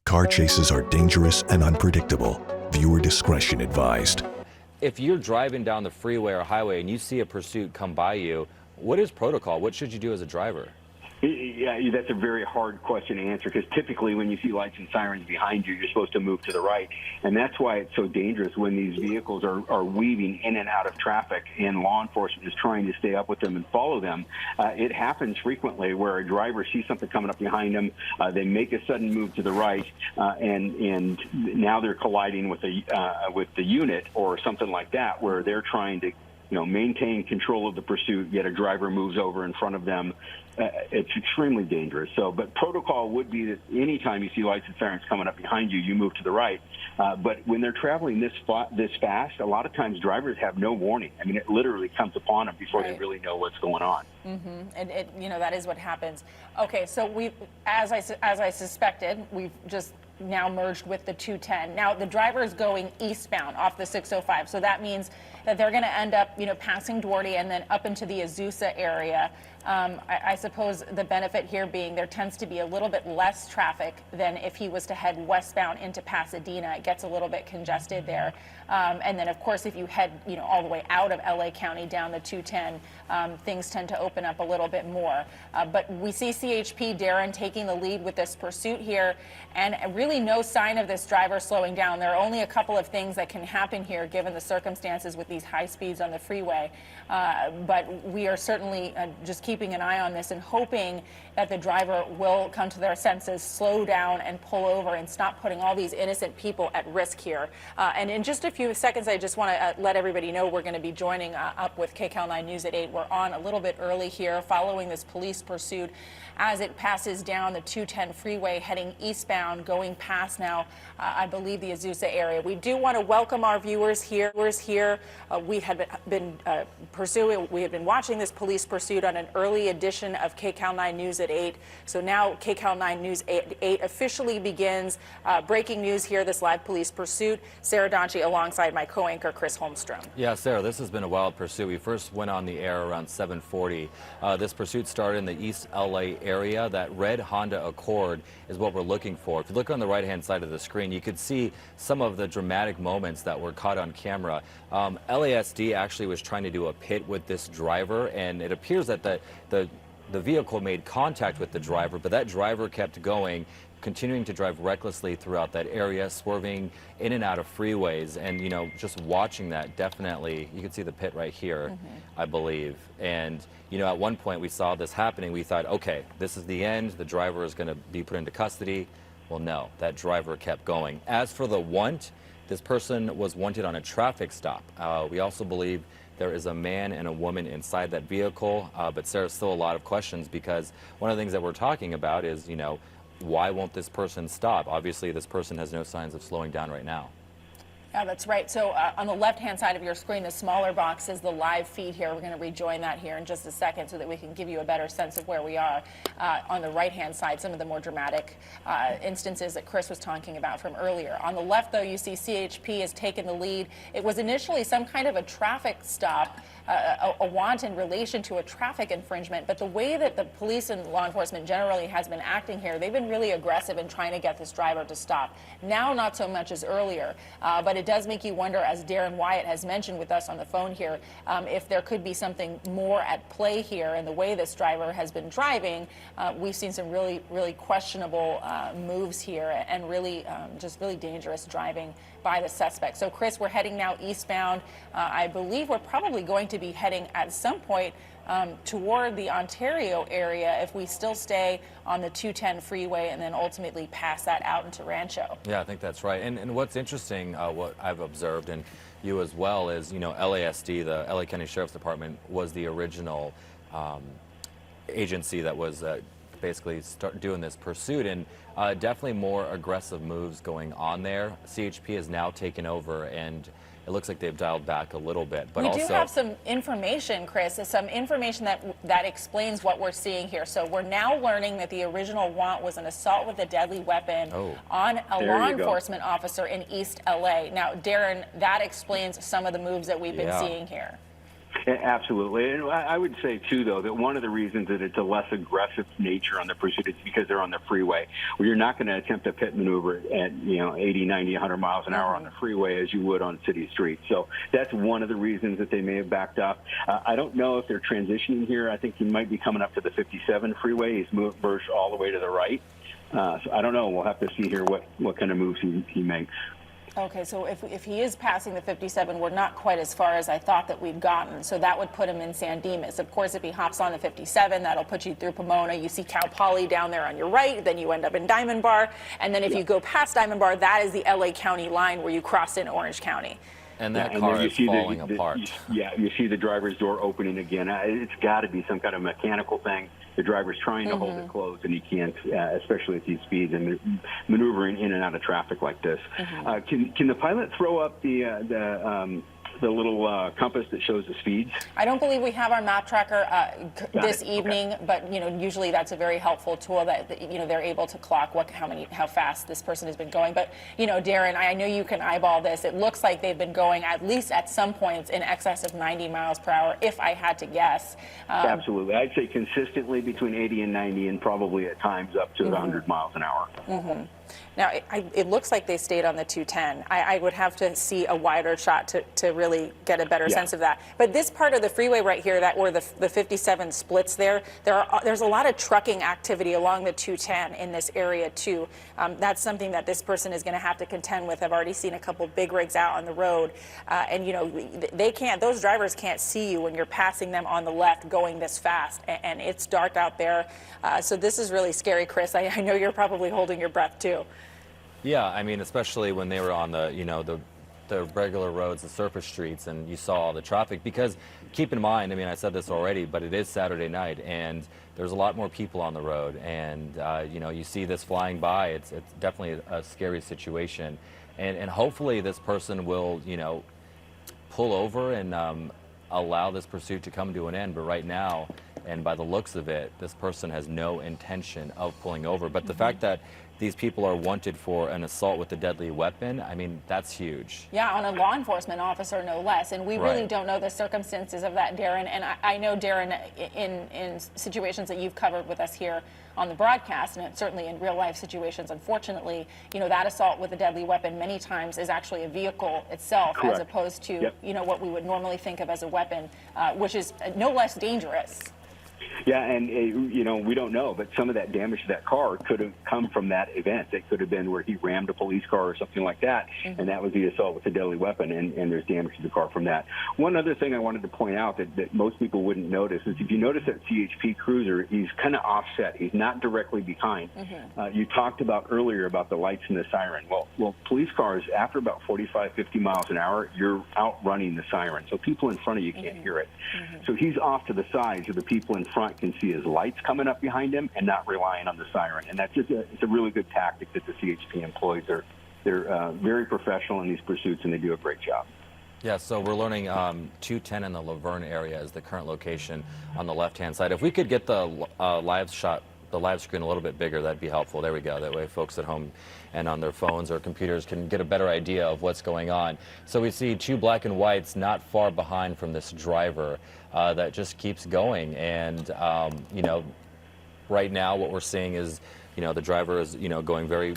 Car chases are dangerous and unpredictable. Viewer discretion advised. If you're driving down the freeway or highway and you see a pursuit come by you, what is protocol? What should you do as a driver? Yeah, that's a very hard question to answer because typically when you see lights and sirens behind you, you're supposed to move to the right. And that's why it's so dangerous when these vehicles are weaving in and out of traffic and law enforcement is trying to stay up with them and follow them. It happens frequently where a driver sees something coming up behind them, they make a sudden move to the right, and now they're colliding with the unit or something like that where they're trying to maintain control of the pursuit, yet a driver moves over in front of them. It's extremely dangerous. But protocol would be that anytime you see lights and sirens coming up behind you, you move to the right. But when they're traveling this fast, a lot of times drivers have no warning. I mean, it literally comes upon them before they really know what's going on. And that is what happens. Okay, so as I suspected, we've just now merged with the 210. Now the driver is going eastbound off the 605, so that means that they're going to end up, passing Duarte and then up into the Azusa area. I suppose the benefit here being there tends to be a little bit less traffic than if he was to head westbound into Pasadena. It gets a little bit congested there. And then, of course, if you head, all the way out of LA County down the 210, things tend to open up a little bit more. But we see CHP Darren taking the lead with this pursuit here, and really no sign of this driver slowing down. There are only a couple of things that can happen here given the circumstances with these high speeds on the freeway. But we are certainly just keeping an eye on this and hoping that the driver will come to their senses, slow down and pull over and stop putting all these innocent people at risk here. And in just a few seconds, I just want to let everybody know we're going to be joining up with KCAL 9 News at 8. We're on a little bit early here following this police pursuit as it passes down the 210 freeway heading eastbound, going past now, I believe, the Azusa area. We do want to welcome our viewers here. We had been watching this police pursuit on an early edition of KCAL 9 News at 8. So now KCAL 9 News 8 officially begins. Breaking news here, this live police pursuit. Sarah Donchi alongside my co-anchor Chris Holmstrom. Yeah, Sarah, this has been a wild pursuit. We first went on the air around 7:40. This pursuit started in the East LA area. That red Honda Accord is what we're looking for. If you look on the right-hand side of the screen, you could see some of the dramatic moments that were caught on camera. LASD actually was trying to do a pit with this driver, and it appears that the vehicle made contact with the driver, but that driver kept going, continuing to drive recklessly throughout that area, swerving in and out of freeways. And, just watching that, definitely, you can see the pit right here, I believe. And, at one point we saw this happening. We thought, okay, this is the end. The driver is going to be put into custody. Well, no, that driver kept going. As for the want, this person was wanted on a traffic stop. We also believe there is a man and a woman inside that vehicle, but Sarah, still a lot of questions because one of the things that we're talking about is, why won't this person stop? Obviously, this person has no signs of slowing down right now. Yeah, that's right. So on the left-hand side of your screen, the smaller box is the live feed here. We're going to rejoin that here in just a second so that we can give you a better sense of where we are. On the right-hand side, some of the more dramatic instances that Chris was talking about from earlier. On the left, though, you see CHP has taken the lead. It was initially some kind of a traffic stop, a want in relation to a traffic infringement, but the way that the police and law enforcement generally has been acting here, they've been really aggressive in trying to get this driver to stop. Now, not so much as earlier, but it does make you wonder, as Darren Wyatt has mentioned with us on the phone here, if there could be something more at play here in the way this driver has been driving. We've seen some really, really questionable moves here and really just really dangerous driving by the suspect. So, Chris, we're heading now eastbound. I believe we're probably going to be heading at some point toward the Ontario area if we still stay on the 210 freeway and then ultimately pass that out into Rancho. Yeah, I think that's right. And what's interesting, what I've observed, and you as well, is, LASD, the LA County Sheriff's Department, was the original agency that was basically doing this pursuit, and definitely more aggressive moves going on there. CHP has now taken over, and it looks like they've dialed back a little bit. But we do have some information, Chris, some information that explains what we're seeing here. So we're now learning that the original want was an assault with a deadly weapon on a law enforcement officer in East LA. Now, Darren, that explains some of the moves that we've been seeing here. Absolutely. And I would say, too, though, that one of the reasons that it's a less aggressive nature on the pursuit is because they're on the freeway, where you're not going to attempt a pit maneuver at, 80, 90, 100 miles an hour on the freeway as you would on city streets. So that's one of the reasons that they may have backed up. I don't know if they're transitioning here. I think he might be coming up to the 57 freeway. He's merged all the way to the right. So I don't know. We'll have to see here what kind of moves he makes. Okay, so if he is passing the 57, we're not quite as far as I thought that we'd gotten. So that would put him in San Dimas. Of course, if he hops on the 57, that'll put you through Pomona. You see Cal Poly down there on your right. Then you end up in Diamond Bar. And then if you go past Diamond Bar, that is the LA County line where you cross in Orange County. And that car is falling apart. You see the driver's door opening again. It's got to be some kind of mechanical thing. The driver's trying to hold it closed, and he can't, especially at these speeds and maneuvering in and out of traffic like this. Can the pilot throw up the little compass that shows the speeds? I don't believe we have our map tracker this evening, but usually that's a very helpful tool that they're able to clock how fast this person has been going. But Darren, I know you can eyeball this. It looks like they've been going at least at some points in excess of 90 miles per hour, if I had to guess. Absolutely, I'd say consistently between 80 and 90, and probably at times up to 100 miles an hour. Now, it looks like they stayed on the 210. I would have to see a wider shot to really get a better sense of that. But this part of the freeway right here, where the 57 splits there's a lot of trucking activity along the 210 in this area, too. That's something that this person is going to have to contend with. I've already seen a couple big rigs out on the road. Those drivers can't see you when you're passing them on the left going this fast. And it's dark out there. So this is really scary, Chris. I know you're probably holding your breath, too. Yeah, I mean, especially when they were on the regular roads, the surface streets, and you saw all the traffic. Because keep in mind, I mean, I said this already, but it is Saturday night, and there's a lot more people on the road. And you see this flying by. It's definitely a scary situation. And hopefully this person will pull over and allow this pursuit to come to an end. But right now, and by the looks of it, this person has no intention of pulling over. But the fact that these people are wanted for an assault with a deadly weapon, I mean, that's huge. Yeah, on a law enforcement officer, no less. And we really don't know the circumstances of that, Darren. And I know, Darren, in situations that you've covered with us here on the broadcast, and certainly in real life situations, unfortunately, that assault with a deadly weapon many times is actually a vehicle itself, as opposed to, what we would normally think of as a weapon, which is no less dangerous. Yeah, and we don't know, but some of that damage to that car could have come from that event. It could have been where he rammed a police car or something like that, and that was the assault with a deadly weapon, and there's damage to the car from that. One other thing I wanted to point out that most people wouldn't notice is if you notice that CHP Cruiser, he's kind of offset. He's not directly behind. You talked about earlier about the lights and the siren. Well, police cars, after about 45, 50 miles an hour, you're outrunning the siren. So people in front of you can't hear it. So he's off to the side so the people in front can see his lights coming up behind him and not relying on the siren. And that's just it's a really good tactic that the CHP employs. They're very professional in these pursuits, and they do a great job. Yeah, so we're learning 210 in the Laverne area is the current location on the left-hand side. If we could get the live screen a little bit bigger, that'd be helpful. There we go. That way folks at home and on their phones or computers can get a better idea of what's going on. So we see two black and whites not far behind from this driver that just keeps going. And, right now what we're seeing is, the driver is, going very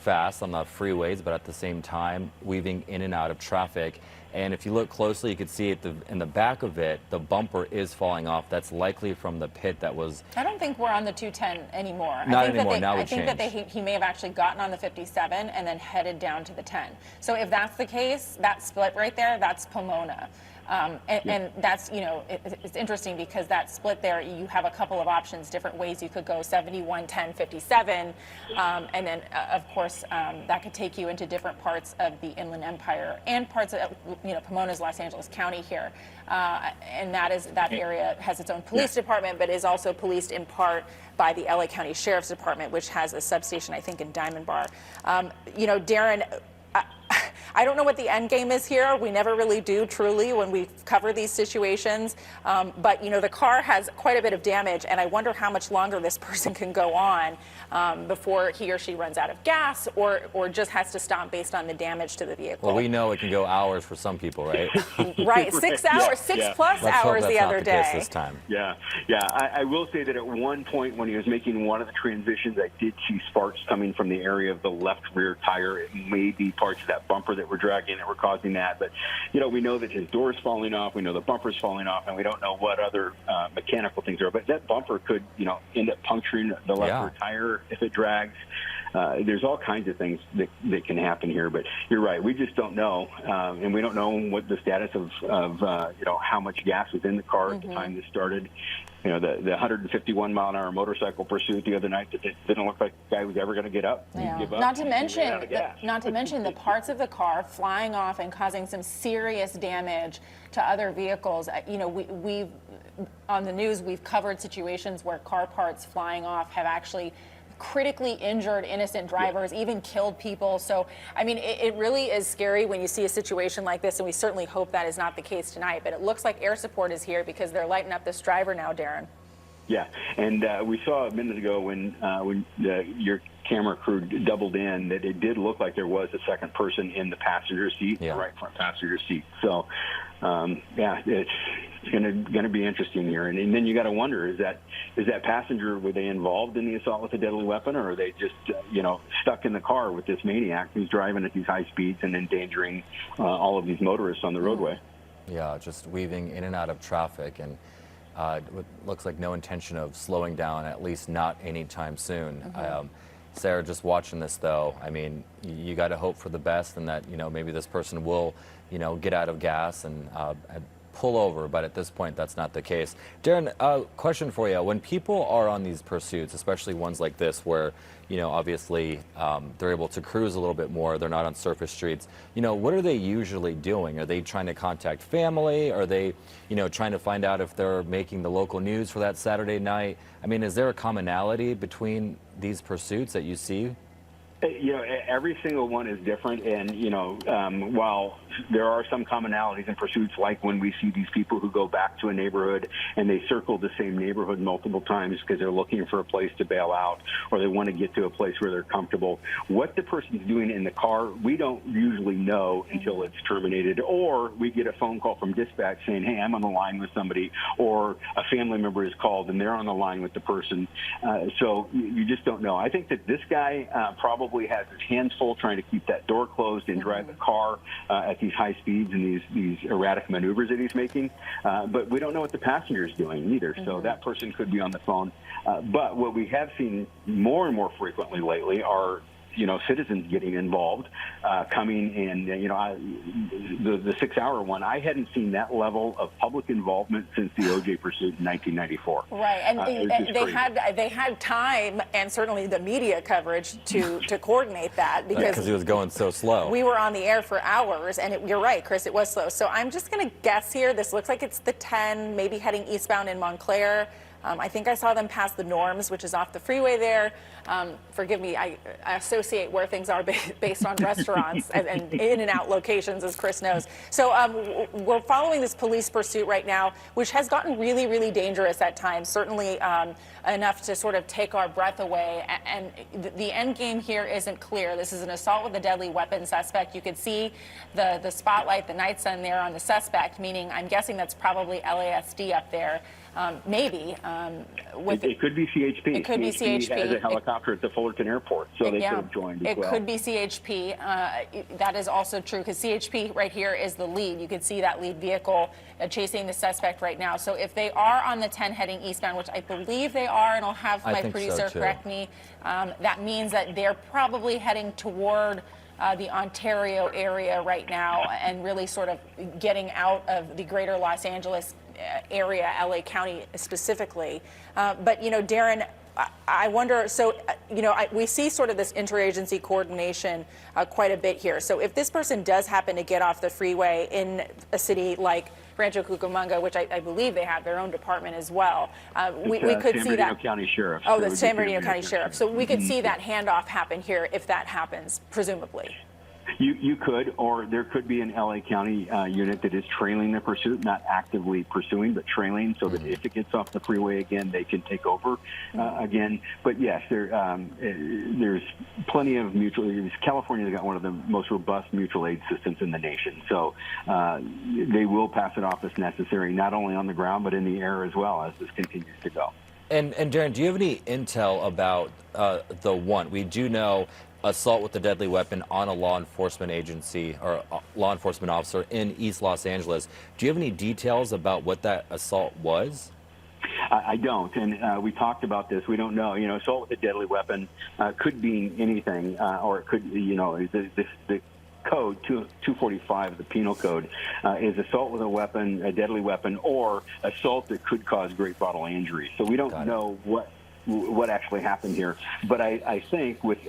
fast on the freeways, but at the same time weaving in and out of traffic. And if you look closely, you can see in the back of it, the bumper is falling off. That's likely from the pit that was... I don't think we're on the 210 anymore. Not anymore. Now we've changed. I think that he may have actually gotten on the 57 and then headed down to the 10. So if that's the case, that split right there, that's Pomona. And that's, it's interesting because that split there, you have a couple of options, different ways you could go, 71, 10, 57. And then, of course, that could take you into different parts of the Inland Empire and parts of, Pomona's Los Angeles County here. And that area has its own police department, but is also policed in part by the LA County Sheriff's Department, which has a substation, I think, in Diamond Bar. Darren, I don't know what the end game is here. We never really do, truly, when we cover these situations. But, you know, the car has quite a bit of damage, and I wonder how much longer this person can go on before he or she runs out of gas or just has to stop based on the damage to the vehicle. Well, we know it can go hours for some people, right? Right, 6 hours, Yeah. 6 plus Let's hope hours that's the not other the day. case this time. Yeah. I will say that at one point when he was making one of the transitions, I did see sparks coming from the area of the left rear tire. It may be parts of that bumper that were dragging that were causing that. But, you know, we know that his door's falling off. We know the bumper's falling off, and we don't know what other mechanical things are. But that bumper could, you know, end up puncturing the left rear tire if it drags. There's all kinds of things that can happen here, but you're right. We just don't know, and we don't know what the status of you know, how much gas was in the car at the time this started. You know, the 151 mile an hour motorcycle pursuit the other night, that didn't look like the guy was ever going to get up. Yeah. Give up. Not to mention the parts of the car flying off and causing some serious damage to other vehicles. You know, we've on the news we've covered situations where car parts flying off have actually critically injured innocent drivers, even killed people. So, I mean, it really is scary when you see a situation like this, and we certainly hope that is not the case tonight. But it looks like air support is here because they're lighting up this driver now, Darren. Yeah, and we saw a minute ago when your camera crew doubled in that it did look like there was a second person in the passenger seat, the right front passenger seat. So, yeah, it's going to be interesting here. And then you got to wonder, is that passenger, were they involved in the assault with a deadly weapon, or are they just you know, stuck in the car with this maniac who's driving at these high speeds and endangering all of these motorists on the roadway? Yeah, just weaving in and out of traffic, and it looks like no intention of slowing down, at least not anytime soon. Sarah, just watching this though, I mean, you got to hope for the best, and that, you know, maybe this person will, you know, get out of gas and pull over, but at this point that's not the case. Darren, question for you. When people are on these pursuits, especially ones like this where, you know, obviously they're able to cruise a little bit more, they're not on surface streets, you know, what are they usually doing? Are they trying to contact family? Are they, you know, trying to find out if they're making the local news for that Saturday night? I mean, is there a commonality between these pursuits that you see? You know, every single one is different, and, you know, while there are some commonalities in pursuits, like when we see these people who go back to a neighborhood and they circle the same neighborhood multiple times because they're looking for a place to bail out, or they want to get to a place where they're comfortable. What the person's doing in the car, we don't usually know until it's terminated, or we get a phone call from dispatch saying, hey, I'm on the line with somebody, or a family member is called and they're on the line with the person. So you just don't know. I think that this guy probably has his hands full trying to keep that door closed and drive the car at these high speeds and these erratic maneuvers that he's making. But we don't know what the passenger is doing either. So that person could be on the phone. But what we have seen more and more frequently lately are, you know, citizens getting involved, coming and, you know, the 6 hour one, I hadn't seen that level of public involvement since the OJ pursuit in 1994. Right, and they had time and certainly the media coverage to coordinate that because he was going so slow. We were on the air for hours, and you're right, Chris, it was slow. So I'm just going to guess here. This looks like it's the 10, maybe heading eastbound in Montclair. I think I saw them pass the Norms, which is off the freeway there. Forgive me, I associate where things are based on restaurants and in and out locations, as Chris knows. So we're following this police pursuit right now, which has gotten really, really dangerous at times, certainly enough to sort of take our breath away. And the end game here isn't clear. This is an assault with a deadly weapon suspect. You could see the spotlight, the night sun there on the suspect, meaning I'm guessing that's probably LASD up there. Maybe. It could be CHP. It could be CHP. Has a helicopter at the Fullerton Airport, so they could have joined as well. It could be CHP. That is also true, because CHP right here is the lead. You can see that lead vehicle chasing the suspect right now. So if they are on the 10 heading eastbound, which I believe they are, and I'll have my producer correct me, that means that they're probably heading toward the Ontario area right now and really sort of getting out of the greater Los Angeles area, LA County specifically. But, you know, Darren, I wonder, so, you know, we see sort of this interagency coordination quite a bit here. So if this person does happen to get off the freeway in a city like Rancho Cucamonga, which I believe they have their own department as well, we could see that. County Sheriff. Oh, the San Bernardino County Sheriff. So we could see that handoff happen here if that happens, presumably. You could, or there could be an LA County unit that is trailing the pursuit, not actively pursuing, but trailing, so that if it gets off the freeway again, they can take over again. But yes, there's plenty of mutual aid. California's got one of the most robust mutual aid systems in the nation, so they will pass it off as necessary, not only on the ground, but in the air as well as this continues to go. And Darren, do you have any intel about the one? We do know assault with a deadly weapon on a law enforcement agency or law enforcement officer in East Los Angeles. Do you have any details about what that assault was? I don't, and we talked about this. We don't know. Assault with a deadly weapon could be anything, or it could, the code 245, the penal code, is assault with a weapon, a deadly weapon, or assault that could cause great bodily injury. So we don't know what actually happened here. But I think with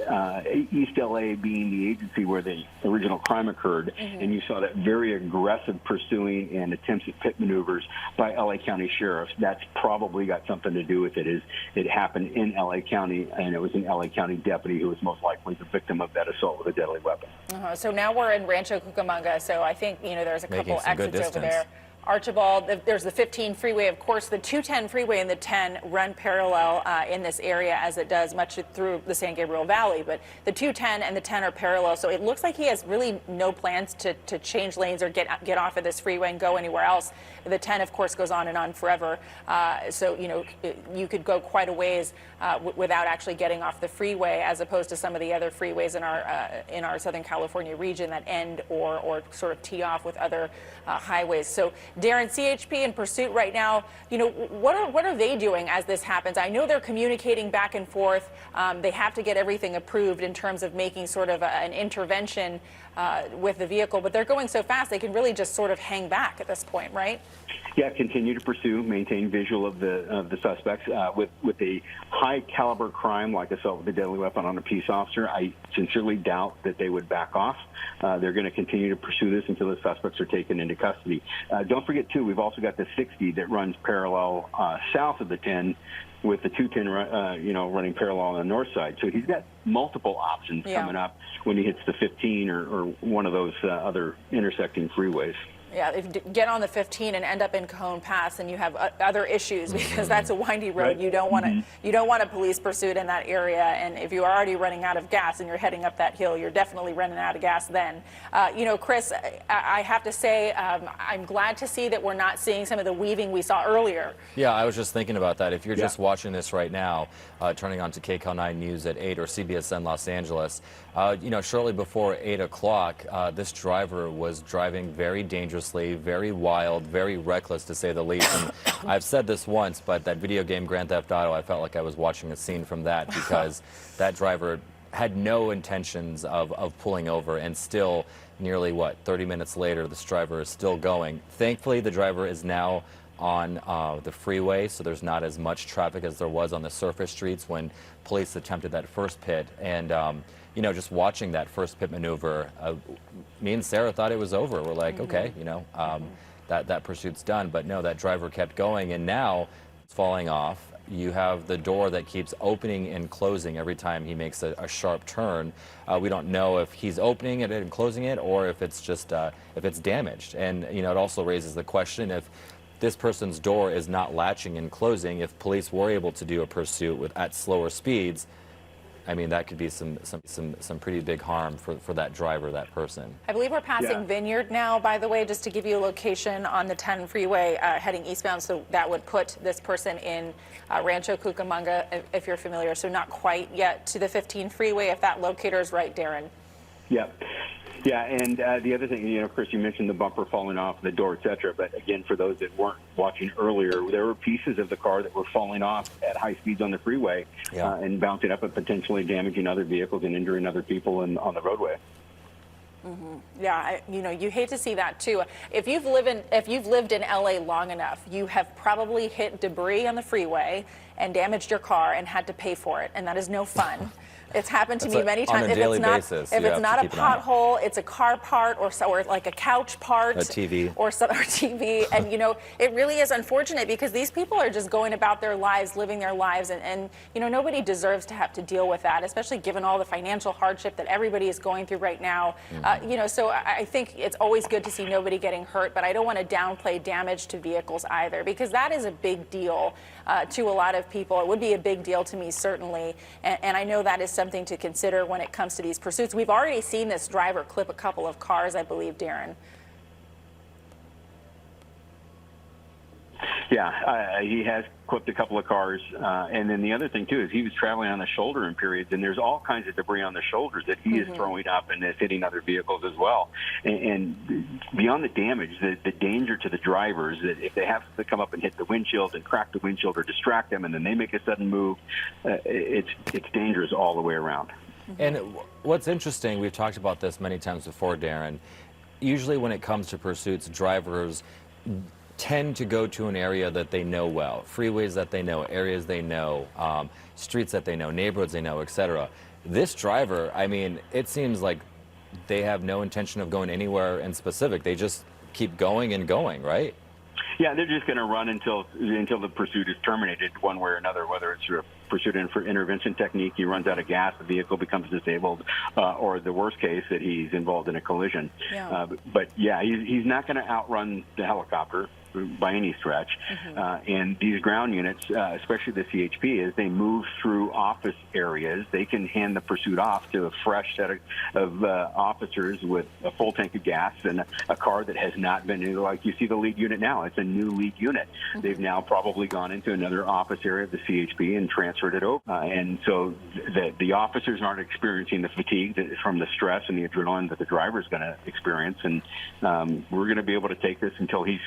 East LA being the agency where the original crime occurred, and you saw that very aggressive pursuing and attempts at pit maneuvers by LA County sheriffs, that's probably got something to do with it. It happened in LA County, and it was an LA County deputy who was most likely the victim of that assault with a deadly weapon. So now we're in Rancho Cucamonga, so I think there's a couple exits over there. Archibald, there's the 15 freeway, of course, the 210 freeway and the 10 run parallel in this area as it does much through the San Gabriel Valley, but the 210 and the 10 are parallel, so it looks like he has really no plans to change lanes or get off of this freeway and go anywhere else. The 10, of course, goes on and on forever, so you could go quite a ways without actually getting off the freeway, as opposed to some of the other freeways in our Southern California region that end or sort of tee off with other highways. So Darren, CHP in pursuit right now, what are they doing as this happens? I know they're communicating back and forth. They have to get everything approved in terms of making sort of an intervention with the vehicle, but they're going so fast they can really just sort of hang back at this point, right? Yeah, continue to pursue, maintain visual of the suspects. With a high caliber crime like assault with a deadly weapon on a peace officer, I sincerely doubt that they would back off. They're going to continue to pursue this until the suspects are taken into custody. Don't forget, too, we've also got the 60 that runs parallel south of the 10, with the 210, running parallel on the north side. So he's got multiple options coming up when he hits the 15 or one of those other intersecting freeways. Yeah, if you get on the 15 and end up in Cajon Pass, and you have other issues because that's a windy road. Right. You don't want a police pursuit in that area. And if you're already running out of gas and you're heading up that hill, you're definitely running out of gas then. Chris, I have to say I'm glad to see that we're not seeing some of the weaving we saw earlier. Yeah, I was just thinking about that. If you're just watching this right now, turning on to KCAL 9 News at 8 or CBSN Los Angeles, shortly before 8 o'clock, this driver was driving very dangerously, very wild, very reckless, to say the least. And I've said this once, but that video game Grand Theft Auto, I felt like I was watching a scene from that, because that driver had no intentions of pulling over, and still nearly, 30 minutes later, this driver is still going. Thankfully, the driver is now on the freeway, so there's not as much traffic as there was on the surface streets when police attempted that first pit. And just watching that first pit maneuver, me and Sarah thought it was over. We're like, okay, that pursuit's done. But no, that driver kept going, and now it's falling off. You have the door that keeps opening and closing every time he makes a sharp turn. We don't know if he's opening it and closing it, or if it's just if it's damaged. And it also raises the question, if this person's door is not latching and closing, if police were able to do a pursuit at slower speeds, I mean, that could be some pretty big harm for that driver, that person. I believe we're passing Vineyard now, by the way, just to give you a location on the 10 freeway heading eastbound. So that would put this person in Rancho Cucamonga, if you're familiar. So not quite yet to the 15 freeway, if that locator is right, Darren. Yeah, and the other thing, Chris, you mentioned the bumper falling off, the door, et cetera. But again, for those that weren't watching earlier, there were pieces of the car that were falling off at high speeds on the freeway and bouncing up and potentially damaging other vehicles and injuring other people on the roadway. Yeah, you hate to see that too. If you've lived in LA long enough, you have probably hit debris on the freeway and damaged your car and had to pay for it, and that is no fun. It's happened to That's me many times. on a daily basis. If You it's have not to a keep an eye on it. pothole, it's a car part or like a couch part. A TV. Or TV. And, you know, it really is unfortunate because these people are just going about their lives, living their lives. And you know, nobody deserves to have to deal with that, especially given all the financial hardship that everybody is going through right now. You know, so I think it's always good to see nobody getting hurt, but I don't want to downplay damage to vehicles either, because that is a big deal to a lot of people. It would be a big deal to me, certainly. And I know that is something to consider when it comes to these pursuits. We've already seen this driver clip a couple of cars, I believe, Darren. Yeah, he has clipped a couple of cars. And then the other thing, too, is he was traveling on the shoulder in periods, and there's all kinds of debris on the shoulders that he is throwing up and is hitting other vehicles as well. And beyond the damage, the danger to the drivers, that if they have to come up and hit the windshield and crack the windshield or distract them, and then they make a sudden move, it's dangerous all the way around. And what's interesting, we've talked about this many times before, Darren, usually when it comes to pursuits, drivers tend to go to an area that they know well, freeways that they know, areas they know, streets that they know, neighborhoods they know, etc. This driver, I mean, it seems like they have no intention of going anywhere in specific. They just keep going and going, right? Yeah, they're just going to run until the pursuit is terminated one way or another, whether it's a pursuit intervention technique, he runs out of gas, the vehicle becomes disabled, or the worst case, that he's involved in a collision. Yeah. But yeah, he's not going to outrun the helicopter by any stretch. And these ground units, especially the CHP, as they move through office areas, they can hand the pursuit off to a fresh set of officers with a full tank of gas and a car that has not been, like you see the lead unit now, it's a new lead unit. They've now probably gone into another office area of the CHP and transferred it over. And so the officers aren't experiencing the fatigue from the stress and the adrenaline that the driver is going to experience. And we're going to be able to take this until he's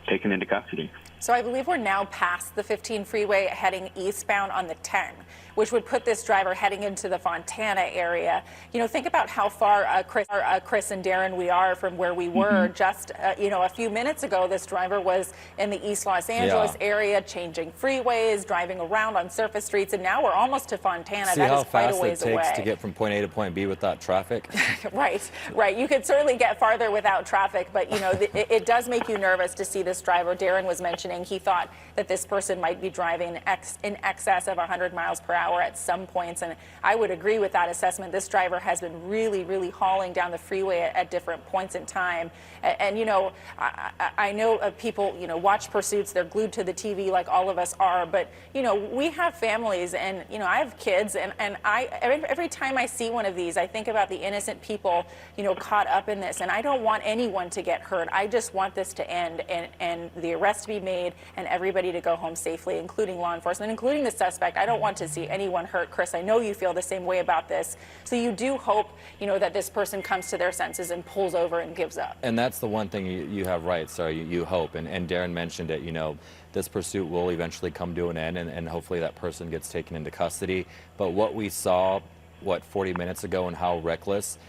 taken into custody. So I believe we're now past the 15 freeway heading eastbound on the 10, which would put this driver heading into the Fontana area. You know, think about how far, Chris and Darren, we are from where we were just, you know, a few minutes ago. This driver was in the East Los Angeles area, changing freeways, driving around on surface streets, and now we're almost to Fontana. See that how is quite fast a ways it takes away. to get from point A to point B without traffic? Right. You could certainly get farther without traffic, but, you know, it does make you nervous to see this driver. Darren was mentioning he thought that this person might be driving in excess of 100 miles per hour at some points, and I would agree with that assessment. This driver has been really hauling down the freeway at different points in time. And you know, I know people, you know, watch pursuits. They're glued to the TV like all of us are, but, you know, we have families, and, you know, I have kids, and every time I see one of these, I think about the innocent people, you know, caught up in this, and I don't want anyone to get hurt. I just want this to end and the arrest to be made and everybody to go home safely, including law enforcement, including the suspect. I don't want to see anyone hurt. Chris, I know you feel the same way about this. So you do hope, you know, that this person comes to their senses and pulls over and gives up. And that's the one thing you have right, sorry, you hope. And Darren mentioned it, you know, this pursuit will eventually come to an end, and hopefully that person gets taken into custody. But what we saw, 40 minutes ago, and how reckless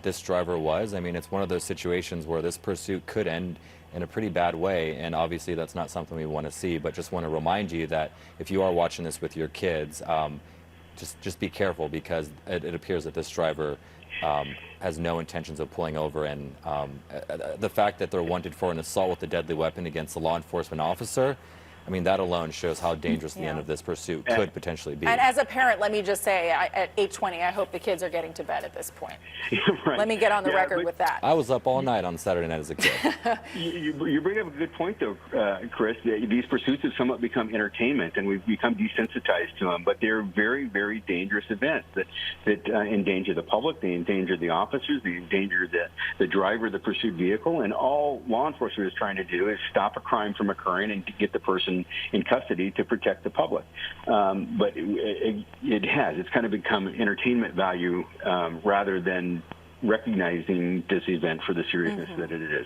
this driver was, I mean, it's one of those situations where this pursuit could end in a pretty bad way, and obviously that's not something we want to see. But just want to remind you that if you are watching this with your kids, just be careful, because it appears that this driver has no intentions of pulling over, and the fact that they're wanted for an assault with a deadly weapon against a law enforcement officer, I mean, that alone shows how dangerous the end of this pursuit could potentially be. And as a parent, let me just say, at 8:20, I hope the kids are getting to bed at this point. Right. Let me get on the record with that. I was up all night on Saturday night as a kid. You bring up a good point, though, Chris. These pursuits have somewhat become entertainment, and we've become desensitized to them. But they're very, very dangerous events that endanger the public, they endanger the officers, they endanger the driver of the pursued vehicle. And all law enforcement is trying to do is stop a crime from occurring and to get the person in custody to protect the public. But it's kind of become entertainment value rather than recognizing this event for the seriousness that it is.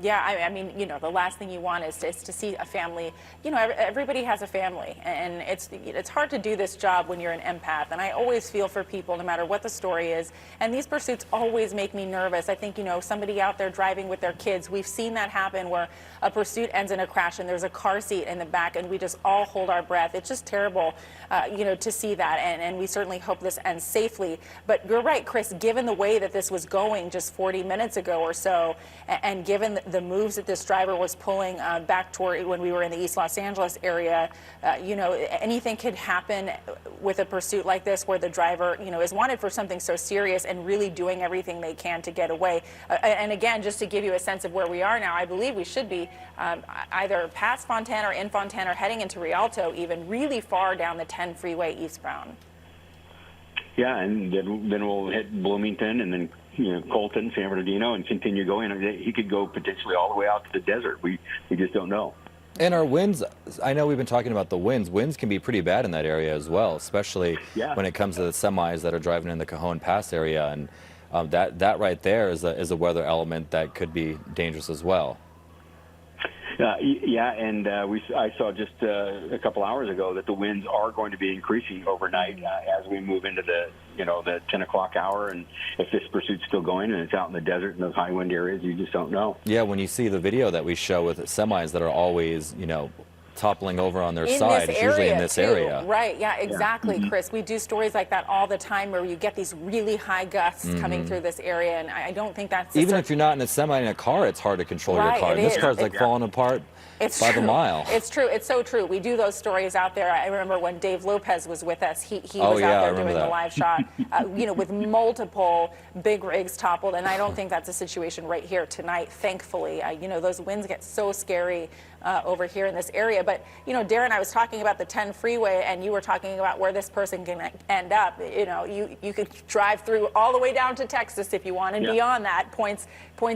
Yeah, I mean, you know, the last thing you want is to see a family. You know, everybody has a family, and it's hard to do this job when you're an empath. And I always feel for people, no matter what the story is. And these pursuits always make me nervous. I think, you know, somebody out there driving with their kids, we've seen that happen where a pursuit ends in a crash and there's a car seat in the back, and we just all hold our breath. It's just terrible, you know, to see that. And we certainly hope this ends safely. But you're right, Chris. Given the way that this was going just 40 minutes ago or so, and given the moves that this driver was pulling back toward when we were in the East Los Angeles area, you know, anything could happen with a pursuit like this where the driver, you know, is wanted for something so serious and really doing everything they can to get away. And again, just to give you a sense of where we are now, I believe we should be either past Fontana or in Fontana or heading into Rialto, even really far down the 10 freeway eastbound. Yeah, and then we'll hit Bloomington and then, you know, Colton, San Bernardino, and continue going. He could go potentially all the way out to the desert. We just don't know. And our winds, I know we've been talking about the winds. Winds can be pretty bad in that area as well, especially when it comes to the semis that are driving in the Cajon Pass area. And that right there is a weather element that could be dangerous as well. Yeah, and I saw just a couple hours ago that the winds are going to be increasing overnight as we move into the 10 o'clock hour. And if this pursuit's still going and it's out in the desert in those high wind areas, you just don't know. Yeah, when you see the video that we show with semis that are always, you know, toppling over on their side, it's usually in this area. Right, yeah, exactly, Chris. We do stories like that all the time where you get these really high gusts coming through this area, and I don't think that's... Even if you're not in a semi in a car, it's hard to control your car. This car's like falling apart by the mile. It's true. It's so true. We do those stories out there. I remember when Dave Lopez was with us, he was out there doing the live shot, you know, with multiple big rigs toppled, and I don't think that's a situation right here tonight, thankfully. You know, those winds get so scary over here in this area. But, you know, Darren, I was talking about the 10 freeway, and you were talking about where this person can end up. You know, you could drive through all the way down to Texas if you want, and beyond that, points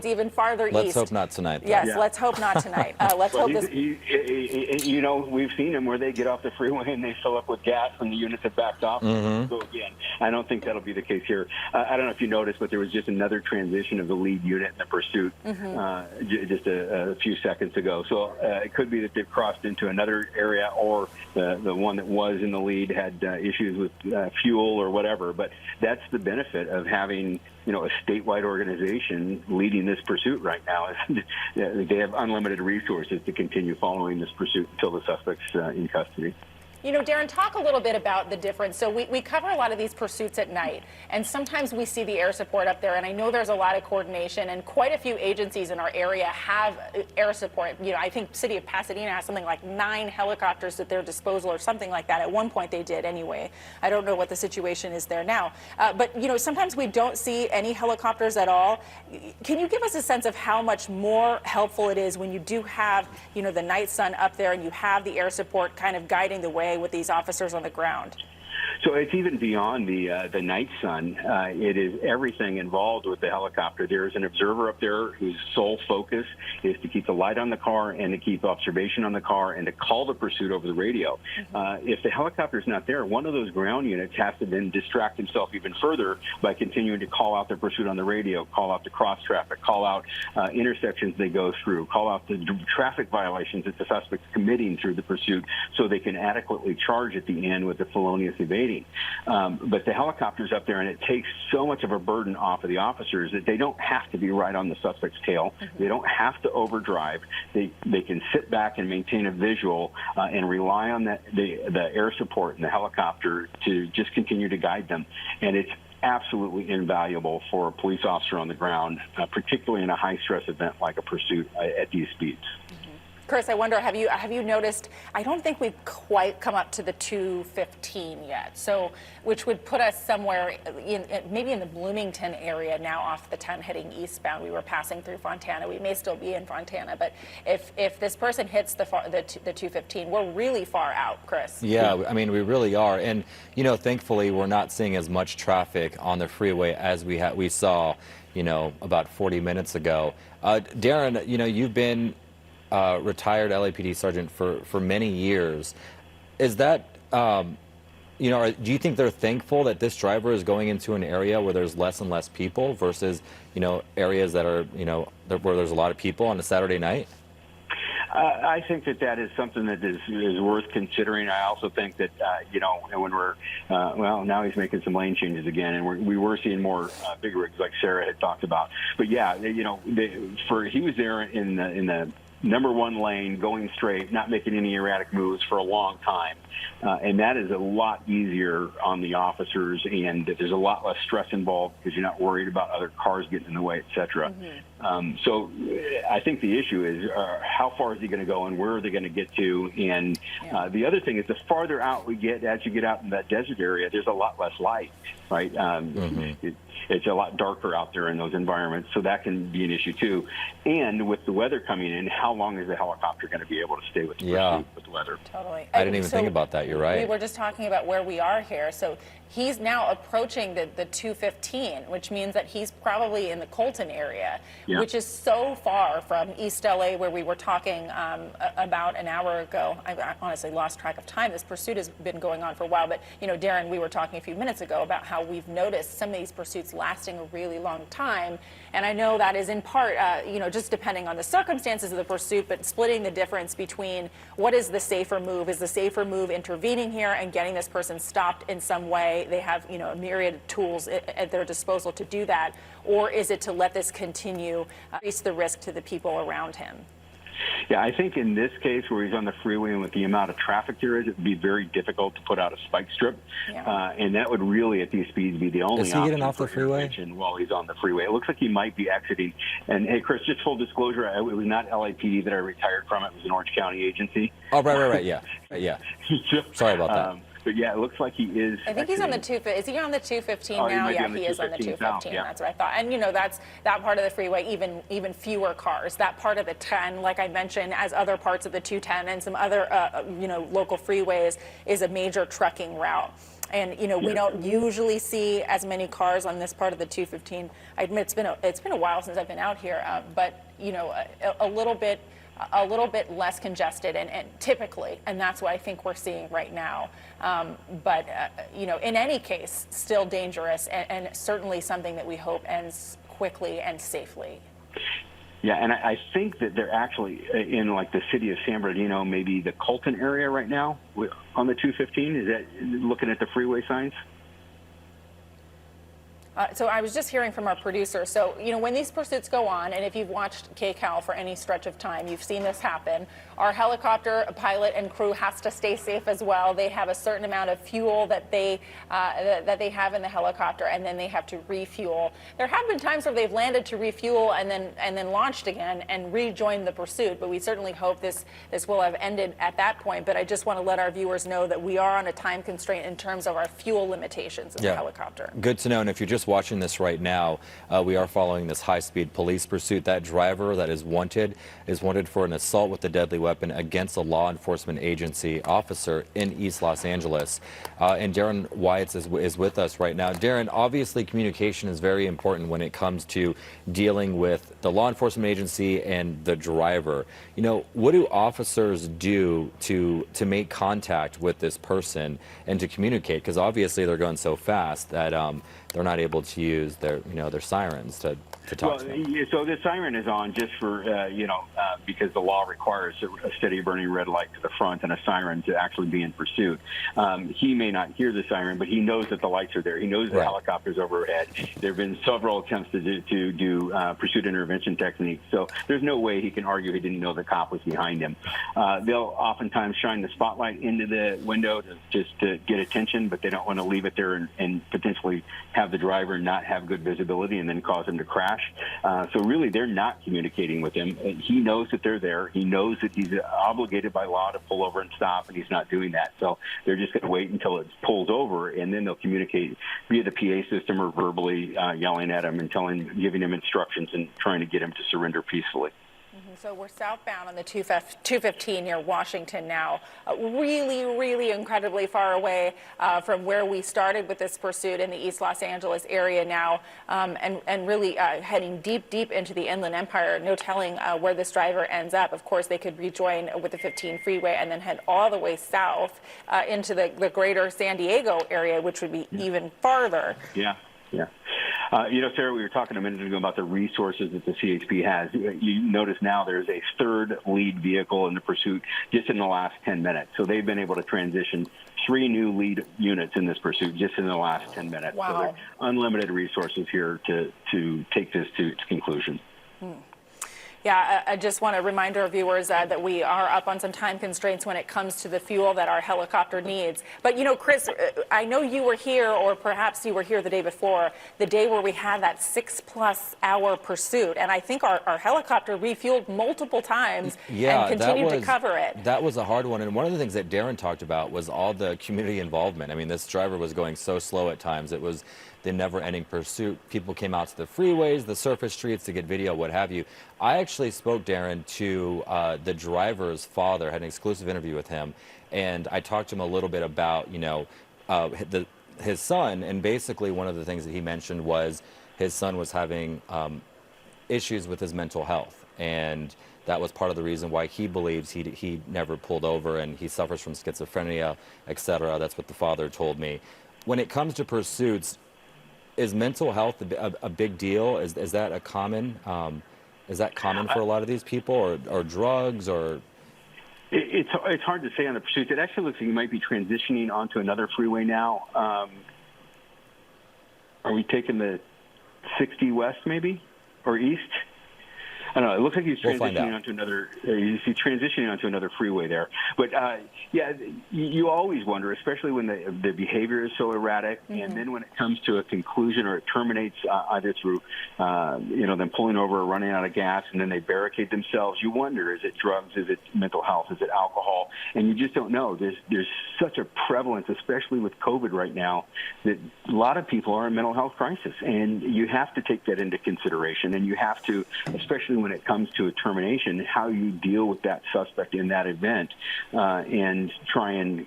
even farther east. Let's hope not tonight, though. Yes, let's hope not tonight. Let's hope this... You know, we've seen them where they get off the freeway and they fill up with gas when the units have backed off. Go again. I don't think that'll be the case here. I don't know if you noticed, but there was just another transition of the lead unit in the pursuit just a few seconds ago. So it could be that they've crossed into another area, or the one that was in the lead had issues with fuel or whatever. But that's the benefit of having, you know, a statewide organization leading this pursuit right now. They have unlimited resources to continue following this pursuit until the suspect's in custody. You know, Darren, talk a little bit about the difference. So we cover a lot of these pursuits at night, and sometimes we see the air support up there, and I know there's a lot of coordination, and quite a few agencies in our area have air support. You know, I think City of Pasadena has something like 9 helicopters at their disposal or something like that. At one point they did anyway. I don't know what the situation is there now. But, you know, sometimes we don't see any helicopters at all. Can you give us a sense of how much more helpful it is when you do have, you know, the night sun up there and you have the air support kind of guiding the way with these officers on the ground? So it's even beyond the night sun. It is everything involved with the helicopter. There's an observer up there whose sole focus is to keep the light on the car and to keep observation on the car and to call the pursuit over the radio. If the helicopter's not there, one of those ground units has to then distract himself even further by continuing to call out the pursuit on the radio, call out the cross traffic, call out intersections they go through, call out the traffic violations that the suspect's committing through the pursuit, so they can adequately charge at the end with the felonious evading. But the helicopter's up there, and it takes so much of a burden off of the officers that they don't have to be right on the suspect's tail. They don't have to overdrive. They can sit back and maintain a visual and rely on the air support in the helicopter to just continue to guide them. And it's absolutely invaluable for a police officer on the ground, particularly in a high-stress event like a pursuit at these speeds. Chris, I wonder, have you noticed, I don't think we've quite come up to the 215 yet, so which would put us somewhere maybe in the Bloomington area now off the 10 heading eastbound. We were passing through Fontana. We may still be in Fontana, but if this person hits the 215, we're really far out, Chris. Yeah, I mean, we really are. And, you know, thankfully, we're not seeing as much traffic on the freeway as we saw, you know, about 40 minutes ago. Darren, you know, you've been retired LAPD sergeant for many years. Is that you know, do you think they're thankful that this driver is going into an area where there's less and less people versus, you know, areas that are, you know, where there's a lot of people on a Saturday night? I think that is something that is worth considering. I also think that, you know, when we're, well, now he's making some lane changes again, and we were seeing more big rigs like Sarah had talked about. But yeah, you know, he was there in the number one lane, going straight, not making any erratic moves for a long time. And that is a lot easier on the officers, and there's a lot less stress involved because you're not worried about other cars getting in the way, et cetera. So I think the issue is how far is he going to go and where are they going to get to? And the other thing is the farther out we get, as you get out in that desert area, there's a lot less light, right? It's a lot darker out there in those environments, so that can be an issue too. And with the weather coming in, how long is the helicopter going to be able to stay with the pursuit with the weather? Totally. I didn't even think about that. You're right. We were just talking about where we are here. So he's now approaching the 215, which means that he's probably in the Colton area, which is so far from East LA, where we were talking about an hour ago. I honestly lost track of time. This pursuit has been going on for a while. But, you know, Darren, we were talking a few minutes ago about how we've noticed some of these pursuits lasting a really long time. And I know that is in part, you know, just depending on the circumstances of the pursuit, but splitting the difference between what is the safer move. Is the safer move intervening here and getting this person stopped in some way? They have, you know, a myriad of tools at their disposal to do that. Or is it to let this continue, increase the risk to the people around him? Yeah, I think in this case where he's on the freeway and with the amount of traffic there is, it would be very difficult to put out a spike strip. And that would really, at these speeds, be the only option. Is he getting off the freeway? While he's on the freeway. It looks like he might be exiting. And, hey, Chris, just full disclosure, it was not LAPD that I retired from. It was an Orange County agency. Oh, right, yeah. Sorry about that. But yeah, it looks like he is. I think he's on the 215. Is he on the 215 now? Yeah, he is on the 215. That's what I thought. And you know, that's that part of the freeway. Even fewer cars. That part of the 10, like I mentioned, as other parts of the 210 and some other you know, local freeways, is a major trucking route. And you know, we don't usually see as many cars on this part of the 215. I admit it's been a while since I've been out here, but you know, a little bit less congested and typically, and that's what I think we're seeing right now. But you know, in any case, still dangerous and certainly something that we hope ends quickly and safely. Yeah, and I think that they're actually in like the city of San Bernardino, maybe the Colton area right now on the 215. Is that looking at the freeway signs? So I was just hearing from our producer. So, you know, when these pursuits go on, and if you've watched KCAL for any stretch of time, you've seen this happen. Our helicopter pilot and crew has to stay safe as well. They have a certain amount of fuel that they have in the helicopter, and then they have to refuel. There have been times where they've landed to refuel and then launched again and rejoined the pursuit. But we certainly hope this will have ended at that point. But I just want to let our viewers know that we are on a time constraint in terms of our fuel limitations in the helicopter. Good to know. And if you're just watching this right now, we are following this high-speed police pursuit. That driver that is wanted for an assault with a deadly weapon against a law enforcement agency officer in East Los Angeles. And Darren Wyatts is with us right now. Darren, obviously communication is very important when it comes to dealing with the law enforcement agency and the driver. You know, what do officers do to make contact with this person and to communicate? Because obviously they're going so fast that they're not able to use their sirens to talk to them. So the siren is on just for, because the law requires a steady burning red light to the front and a siren to actually be in pursuit. He may not hear the siren, but he knows that the lights are there. He knows the helicopter's overhead. There have been several attempts to do pursuit intervention techniques. So there's no way he can argue he didn't know the cop was behind him. They'll oftentimes shine the spotlight into the window just to get attention, but they don't want to leave it there and potentially have the driver not have good visibility and then cause him to crash. So really, they're not communicating with him. He knows that they're there. He knows that he's obligated by law to pull over and stop, and he's not doing that. So they're just going to wait until it pulls over, and then they'll communicate via the PA system or verbally yelling at him and giving him instructions and trying to get him to surrender peacefully. Mm-hmm. So we're southbound on the 215 near Washington now, really incredibly far away from where we started with this pursuit in the East Los Angeles area now, and really heading deep into the Inland Empire. No telling where this driver ends up. Of course, they could rejoin with the 15 freeway and then head all the way south into the greater San Diego area, which would be even farther. Yeah. Sarah, we were talking a minute ago about the resources that the CHP has. You notice now there's a third lead vehicle in the pursuit just in the last 10 minutes. So they've been able to transition 3 new lead units in this pursuit just in the last 10 minutes. Wow. So there are unlimited resources here to take this to its conclusion. Yeah, I just want to remind our viewers that we are up on some time constraints when it comes to the fuel that our helicopter needs. But, Chris, I know you were here, or perhaps you were here the day before, the day where we had that 6+ hour pursuit. And I think our helicopter refueled multiple times and continued to cover it. That was a hard one. And one of the things that Darren talked about was all the community involvement. I mean, this driver was going so slow at times. It was the never-ending pursuit. People came out to the freeways, the surface streets to get video, what have you. I actually spoke, Darren, to the driver's father, had an exclusive interview with him, and I talked to him a little bit about, his son, and basically one of the things that he mentioned was his son was having issues with his mental health, and that was part of the reason why he believes he never pulled over, and he suffers from schizophrenia, etc. That's what the father told me. When it comes to pursuits, is mental health a big deal? Is that a common? Is that common for a lot of these people, or drugs, or? It's hard to say on the pursuit. It actually looks like you might be transitioning onto another freeway now. Are we taking the 60 west maybe, or east? I don't know. It looks like he's transitioning onto another. He's transitioning onto another freeway there. But you always wonder, especially when the behavior is so erratic, and then when it comes to a conclusion or it terminates either through them pulling over or running out of gas, and then they barricade themselves. You wonder: is it drugs? Is it mental health? Is it alcohol? And you just don't know. There's such a prevalence, especially with COVID right now, that a lot of people are in mental health crisis, and you have to take that into consideration, and you have to, especially when it comes to a termination, how you deal with that suspect in that event and try and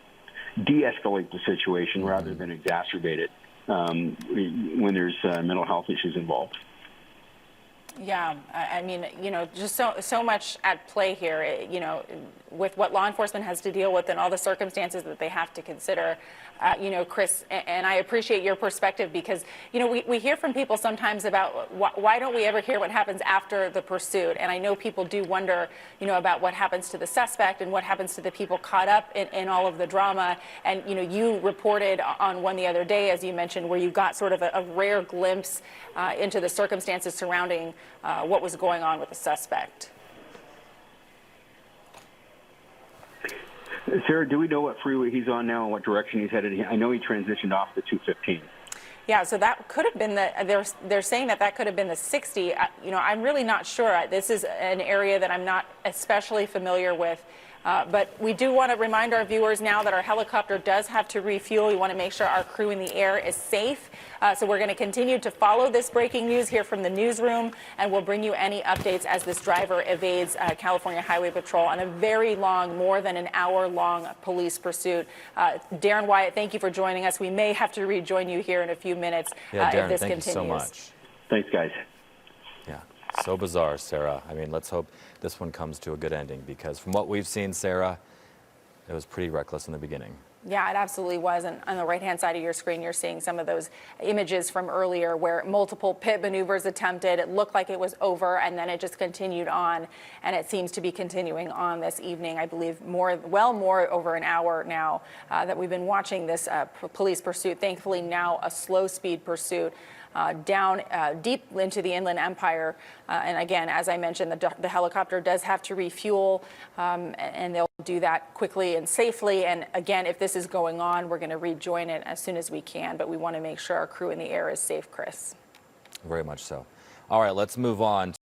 de-escalate the situation rather than exacerbate it when there's mental health issues involved. Yeah, I mean, just so much at play here, with what law enforcement has to deal with and all the circumstances that they have to consider. Chris, and I appreciate your perspective because, we hear from people sometimes about why don't we ever hear what happens after the pursuit? And I know people do wonder, about what happens to the suspect and what happens to the people caught up in all of the drama. And, you reported on one the other day, as you mentioned, where you got sort of a rare glimpse into the circumstances surrounding what was going on with the suspect. Sarah, do we know what freeway he's on now and what direction he's headed? I know he transitioned off the 215. Yeah, so that could have been they're saying that could have been the 60. I'm really not sure. This is an area that I'm not especially familiar with. But we do want to remind our viewers now that our helicopter does have to refuel. We want to make sure our crew in the air is safe. So we're going to continue to follow this breaking news here from the newsroom, and we'll bring you any updates as this driver evades California Highway Patrol on a very long, more than an hour-long police pursuit. Darren Wyatt, thank you for joining us. We may have to rejoin you here in a few minutes Darren, if this thank continues. you so much. Thanks, guys. Yeah, so bizarre, Sarah. I mean, let's hope this one comes to a good ending because from what we've seen, Sarah, it was pretty reckless in the beginning. Yeah, it absolutely was. And on the right-hand side of your screen, you're seeing some of those images from earlier where multiple pit maneuvers attempted. It looked like it was over, and then it just continued on. And it seems to be continuing on this evening. I believe more over an hour now that we've been watching this police pursuit. Thankfully, now a slow-speed pursuit. Down deep into the Inland Empire. And again, as I mentioned, the helicopter does have to refuel, and they'll do that quickly and safely. And again, if this is going on, we're going to rejoin it as soon as we can. But we want to make sure our crew in the air is safe, Chris. Very much so. All right, let's move on.